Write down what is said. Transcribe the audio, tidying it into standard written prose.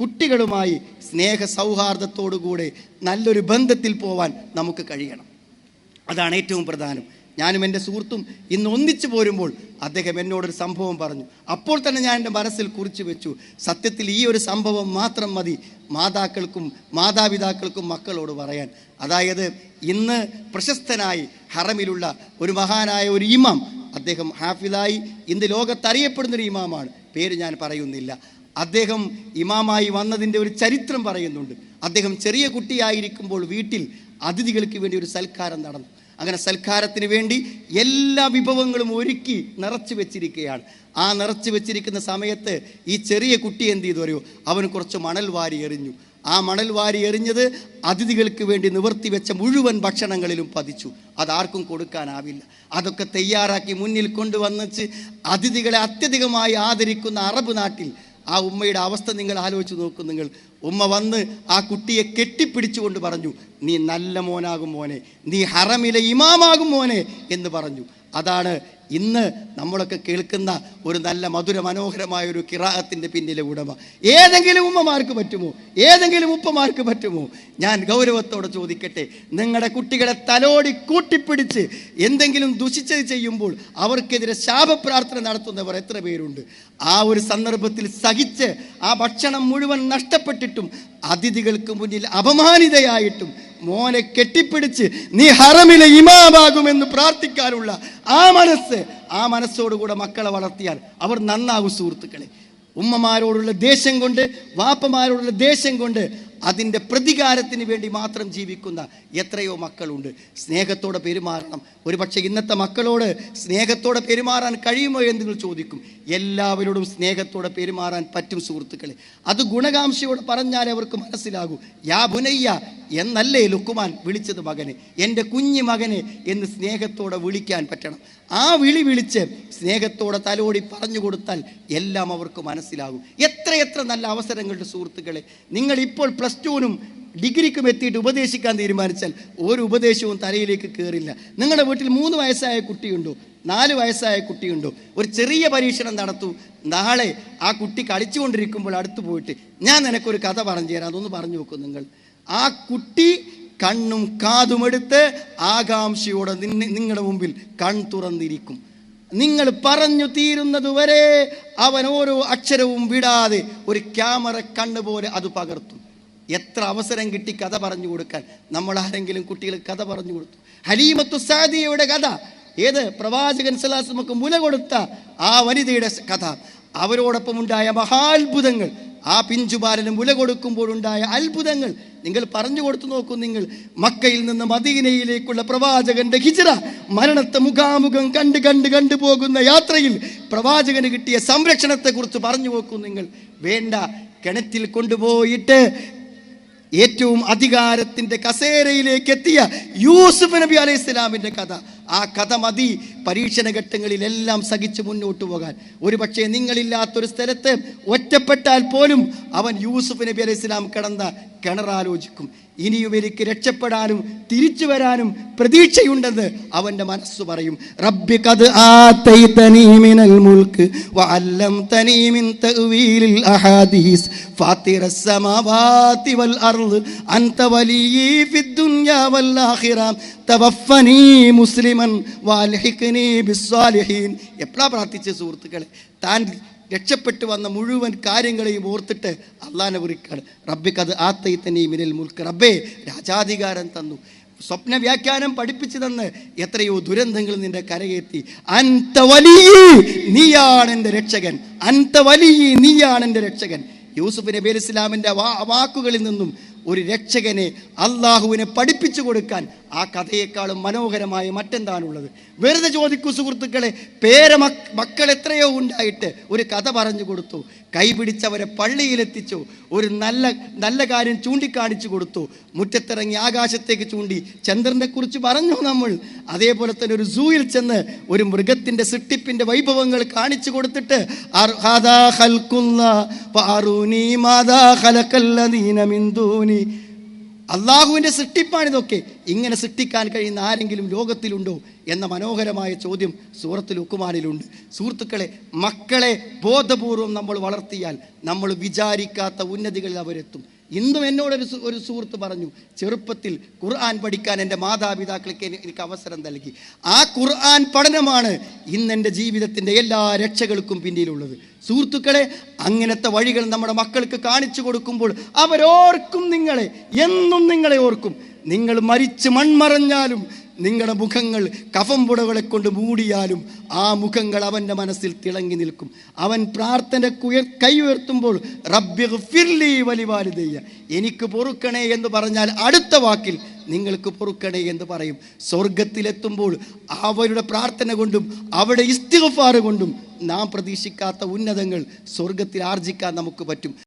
കുട്ടികളുമായി സ്നേഹ സൗഹാർദ്ദത്തോടുകൂടെ നല്ലൊരു ബന്ധത്തിൽ പോവാൻ നമുക്ക് കഴിയണം. അതാണ് ഏറ്റവും പ്രധാനം. ഞാനും എൻ്റെ സുഹൃത്തും ഇന്ന് ഒന്നിച്ചു പോരുമ്പോൾ അദ്ദേഹം എന്നോടൊരു സംഭവം പറഞ്ഞു. അപ്പോൾ തന്നെ ഞാൻ എൻ്റെ മനസ്സിൽ കുറിച്ചു വെച്ചു, സത്യത്തിൽ ഈ ഒരു സംഭവം മാത്രം മതി മാതാപിതാക്കൾക്കും മക്കളോട് പറയാൻ. അതായത് ഇന്ന് പ്രശസ്തനായി ഹറമിലുള്ള ഒരു മഹാനായ ഒരു ഇമാം, അദ്ദേഹം ഹാഫിളായി ഇന്ന് ലോകത്തറിയപ്പെടുന്നൊരു ഇമാമാണ്, പേര് ഞാൻ പറയുന്നില്ല. അദ്ദേഹം ഇമാമായി വന്നതിൻ്റെ ഒരു ചരിത്രം പറയുന്നുണ്ട്. അദ്ദേഹം ചെറിയ കുട്ടിയായിരിക്കുമ്പോൾ വീട്ടിൽ അതിഥികൾക്ക് വേണ്ടി ഒരു സൽക്കാരം നടന്നു. അങ്ങനെ സൽക്കാരത്തിന് വേണ്ടി എല്ലാ വിഭവങ്ങളും ഒരുക്കി നിറച്ചു വെച്ചിരിക്കുകയാണ്. ആ നിറച്ചു വെച്ചിരിക്കുന്ന സമയത്ത് ഈ ചെറിയ കുട്ടി എന്ത് ചെയ്തു അറിയോ? അവന് കുറച്ച് മണൽ വാരി എറിഞ്ഞു. ആ മണൽ വാരി എറിഞ്ഞത് അതിഥികൾക്ക് വേണ്ടി നിവർത്തി വെച്ച മുഴുവൻ ഭക്ഷണങ്ങളിലും പതിച്ചു. അതാർക്കും കൊടുക്കാനാവില്ല. അതൊക്കെ തയ്യാറാക്കി മുന്നിൽ കൊണ്ടുവന്നിച്ച് അതിഥികളെ അത്യധികമായി ആദരിക്കുന്ന അറബ് നാട്ടിൽ ആ ഉമ്മയുടെ അവസ്ഥ നിങ്ങൾ ആലോചിച്ച് നോക്കും. നിങ്ങൾ ഉമ്മ വന്ന് ആ കുട്ടിയെ കെട്ടിപ്പിടിച്ചുകൊണ്ട് പറഞ്ഞു, നീ നല്ല മോനാകും മോനെ, നീ ഹറമിലെ ഇമാമാകും മോനെ എന്ന് പറഞ്ഞു. അതാണ് ഇന്ന് നമ്മളൊക്കെ കേൾക്കുന്ന ഒരു നല്ല മധുര മനോഹരമായ ഒരു ഖിറാഅത്തിൻ്റെ പിന്നിലെ ഉടമ. ഏതെങ്കിലും ഉമ്മമാർക്ക് പറ്റുമോ? ഏതെങ്കിലും ഉപ്പമാർക്ക് പറ്റുമോ? ഞാൻ ഗൗരവത്തോടെ ചോദിക്കട്ടെ, നിങ്ങളുടെ കുട്ടികളെ തലോടി കൂട്ടിപ്പിടിച്ച് എന്തെങ്കിലും ദുഷിച്ചത് ചെയ്യുമ്പോൾ അവർക്കെതിരെ ശാപപ്രാർത്ഥന നടത്തുന്നവർ എത്ര പേരുണ്ട്? ആ ഒരു സന്ദർഭത്തിൽ സഹിച്ച് ആ ഭക്ഷണം മുഴുവൻ നഷ്ടപ്പെട്ടിട്ടും അതിഥികൾക്ക് മുന്നിൽ അപമാനിതയായിട്ടും മോനെ കെട്ടിപ്പിടിച്ച് നീ ഹറമിലെ ഇമാമാകുമെന്ന് പ്രാർത്ഥിക്കാനുള്ള ആ മനസ്സോടുകൂടെ മക്കളെ വളർത്തിയാൽ അവർ നന്നാകും. സുഹൃത്തുക്കളെ, ഉമ്മമാരോടുള്ള ദേഷ്യം കൊണ്ട്, വാപ്പമാരോടുള്ള ദേഷ്യം കൊണ്ട് അതിൻ്റെ പ്രതികാരത്തിന് വേണ്ടി മാത്രം ജീവിക്കുന്ന എത്രയോ മക്കളുണ്ട്. സ്നേഹത്തോടെ പെരുമാറണം. ഒരു പക്ഷേ ഇന്നത്തെ മക്കളോട് സ്നേഹത്തോടെ പെരുമാറാൻ കഴിയുമോ എന്ന് നിങ്ങൾ ചോദിക്കും. എല്ലാവരോടും സ്നേഹത്തോടെ പെരുമാറാൻ പറ്റും സുഹൃത്തുക്കളെ. അത് ഗുണകാംക്ഷയോടെ പറഞ്ഞാലേ അവർക്ക് മനസ്സിലാകൂ. യാ ബുനയ്യ എന്നല്ലേ ലുക്മാൻ വിളിച്ചത് മകനെ, എൻ്റെ കുഞ്ഞു മകനെ എന്ന് സ്നേഹത്തോടെ വിളിക്കാൻ പറ്റണം. ആ വിളിച്ച് സ്നേഹത്തോടെ തലോടി പറഞ്ഞു കൊടുത്താൽ എല്ലാം അവർക്ക് മനസ്സിലാകും. എത്രയെത്ര നല്ല അവസരങ്ങളുടെ സുഹൃത്തുക്കളെ. നിങ്ങൾ ഇപ്പോൾ +2-നും ഡിഗ്രിക്കും എത്തിയിട്ട് ഉപദേശിക്കാൻ തീരുമാനിച്ചാൽ ഒരു ഉപദേശവും തലയിലേക്ക് കയറില്ല. നിങ്ങളുടെ വീട്ടിൽ 3 വയസ്സായ കുട്ടിയുണ്ടോ, 4 വയസ്സായ കുട്ടിയുണ്ടോ? ഒരു ചെറിയ പരീക്ഷണം നടത്തൂ. നാളെ ആ കുട്ടി കളിച്ചുകൊണ്ടിരിക്കുമ്പോൾ അടുത്ത് പോയിട്ട് ഞാൻ നിനക്കൊരു കഥ പറഞ്ഞു തരാം, അതൊന്ന് പറഞ്ഞു നോക്കും നിങ്ങൾ. ആ കുട്ടി കണ്ണും കാതുമെടുത്ത് ആകാംക്ഷയോടെ നിങ്ങളുടെ മുമ്പിൽ തുറന്നിരിക്കും. നിങ്ങൾ പറഞ്ഞു തീരുന്നതുവരെ അവൻ ഓരോ അക്ഷരവും വിടാതെ ഒരു ക്യാമറ കണ്ണുപോലെ അത് പകർത്തും. എത്ര അവസരം കിട്ടി കഥ പറഞ്ഞു കൊടുക്കാൻ. നമ്മൾ ആരെങ്കിലും കുട്ടികൾക്ക് കഥ പറഞ്ഞു കൊടുത്തു? ഹലീമത്തു സാദിയയുടെ കഥ, ഏത് പ്രവാചകൻ സ്വല്ലല്ലാഹു അലൈഹി വസല്ലം മുല കൊടുത്ത ആ വനിതയുടെ കഥ, അവരോടൊപ്പം ഉണ്ടായ മഹാത്ഭുതങ്ങൾ, ആ പിഞ്ചുബാലന് മുല കൊടുക്കുമ്പോഴുണ്ടായ അത്ഭുതങ്ങൾ നിങ്ങൾ പറഞ്ഞു കൊടുത്തു നോക്കൂ. നിങ്ങൾ മക്കയിൽ നിന്ന് മദീനയിലേക്കുള്ള പ്രവാചകന്റെ ഹിജ്റ, മരണത്തെ മുഖാമുഖം കണ്ടു പോകുന്ന യാത്രയിൽ പ്രവാചകന് കിട്ടിയ സംരക്ഷണത്തെക്കുറിച്ച് പറഞ്ഞു നോക്കൂ നിങ്ങൾ. വേണ്ട, കിണറ്റിൽ കൊണ്ടുപോയിട്ട് ഏറ്റവും അധികാരത്തിൻ്റെ കസേരയിലേക്ക് എത്തിയ യൂസുഫ് നബി അലൈഹി സ്വലാമിൻ്റെ കഥ, ആ കഥ മതി പരീക്ഷണ ഘട്ടങ്ങളിലെല്ലാം സഹിച്ച് മുന്നോട്ട് പോകാൻ. ഒരു പക്ഷേ നിങ്ങളില്ലാത്തൊരു സ്ഥലത്ത് ഒറ്റപ്പെട്ടാൽ പോലും അവൻ യൂസുഫ് നബി അലൈഹി സ്വലാം കിടന്ന കിണറാലോചിക്കും. ഇനിയും എനിക്ക് രക്ഷപ്പെടാനും തിരിച്ചു വരാനും പ്രതീക്ഷയുണ്ടെന്ന് അവൻ്റെ മനസ്സ് പറയും. റബ്ബി ഖദ് ആതൈതനീ മിനൽ മുൽക്ക് വഅല്ലംതനീ മിൻ തഅ്വീലിൽ അഹാദീസ് ഫാത്തിറസ് സമാവാതി വൽ അർള് അൻത വലിയ്യി ഫിദ് ദുനിയാ വൽ ആഖിറ തവഫനി മുസ്ലിമൻ വഅൽഹിഖ്നി ബിസ്സാലിഹീൻ. എപ്പോഴാ പ്രാർത്ഥിച്ച സുഹൃത്തുക്കളെ? താൻ രക്ഷപ്പെട്ടു വന്ന മുഴുവൻ കാര്യങ്ങളെയും ഓർത്തിട്ട് അള്ളാഹനെ വിളിക്കാണ്. റബ്ബി ഖദ് ആതൈതനീ മിനൽ മുൽക്ക്, റബ്ബേ രാജാധികാരം തന്നു. സ്വപ്ന വ്യാഖ്യാനം പഠിപ്പിച്ചു തന്ന് എത്രയോ ദുരന്തങ്ങൾ നിന്റെ കരകയറ്റി. അൻത വലിയ്യി, നീയാണ് എൻ്റെ രക്ഷകൻ. അൻത വലിയ്യി, നീയാണ് എൻ്റെ രക്ഷകൻ. യൂസുഫ് നബി അലൈഹി സ്വലാമിൻ്റെ വാക്കുകളിൽ നിന്നും ഒരു രക്ഷകനെ, അള്ളാഹുവിനെ പഠിപ്പിച്ചു കൊടുക്കാൻ ആ കഥയെക്കാളും മനോഹരമായ മറ്റെന്താണുള്ളത്? വെറുതെ ചോദിക്കൂ സുഹൃത്തുക്കളെ, മക്കൾ എത്രയോ ഉണ്ടായിട്ട് ഒരു കഥ പറഞ്ഞു കൊടുത്തു, കൈപിടിച്ചവരെ പള്ളിയിലെത്തിച്ചു, ഒരു നല്ല കാര്യം ചൂണ്ടിക്കാണിച്ചു കൊടുത്തു, മുറ്റത്തിറങ്ങി ആകാശത്തേക്ക് ചൂണ്ടി ചന്ദ്രനെ കുറിച്ച് പറഞ്ഞു നമ്മൾ. അതേപോലെ തന്നെ ഒരു സൂയിൽ ചെന്ന് ഒരു മൃഗത്തിൻ്റെ സൃഷ്ടിപ്പിൻ്റെ വൈഭവങ്ങൾ കാണിച്ചു കൊടുത്തിട്ട് അള്ളാഹുവിൻ്റെ സൃഷ്ടിപ്പാണിതൊക്കെ. ഇങ്ങനെ സൃഷ്ടിക്കാൻ കഴിയുന്ന ആരെങ്കിലും ലോകത്തിലുണ്ടോ എന്ന മനോഹരമായ ചോദ്യം സൂറത്തുൽ ലുഖ്മാനിലുണ്ട്. സുഹൃത്തുക്കളെ, മക്കളെ ബോധപൂർവം നമ്മൾ വളർത്തിയാൽ നമ്മൾ വിചാരിക്കാത്ത ഉന്നതികളിൽ അവരെത്തും. ഇന്നും എന്നോടൊരു സുഹൃത്ത് പറഞ്ഞു, ചെറുപ്പത്തിൽ ഖുർആൻ പഠിക്കാൻ എൻ്റെ മാതാപിതാക്കൾക്ക് എനിക്ക് അവസരം നൽകി. ആ ഖുർആൻ പഠനമാണ് ഇന്ന് എൻ്റെ ജീവിതത്തിൻ്റെ എല്ലാ രക്ഷകൾക്കും പിന്നിലുള്ളത്. സുഹൃത്തുക്കളെ, അങ്ങനത്തെ വഴികൾ നമ്മുടെ മക്കൾക്ക് കാണിച്ചു കൊടുക്കുമ്പോൾ അവരോർക്കും നിങ്ങളെ, എന്നും നിങ്ങളെ ഓർക്കും. നിങ്ങൾ മരിച്ച് മൺമറഞ്ഞാലും നിങ്ങളുടെ മുഖങ്ങൾ കഫംപുടകളെ കൊണ്ട് മൂടിയാലും ആ മുഖങ്ങൾ അവൻ്റെ മനസ്സിൽ തിളങ്ങി നിൽക്കും. അവൻ പ്രാർത്ഥനയ്ക്ക് കൈ ഉയർത്തുമ്പോൾ റബ്ബിഗ്ഫിർലി വലിവാലിദയ്യ, എനിക്ക് പൊറുക്കണേ എന്ന് പറഞ്ഞാൽ അടുത്ത വാക്കിൽ നിങ്ങൾക്ക് പൊറുക്കണേ എന്ന് പറയും. സ്വർഗത്തിലെത്തുമ്പോൾ അവരുടെ പ്രാർത്ഥന കൊണ്ടും അവരുടെ ഇസ്തിഗ്ഫാർ കൊണ്ടും നാം പ്രതീക്ഷിക്കാത്ത ഉന്നതങ്ങൾ സ്വർഗത്തിൽ ആർജിക്കാൻ നമുക്ക് പറ്റും.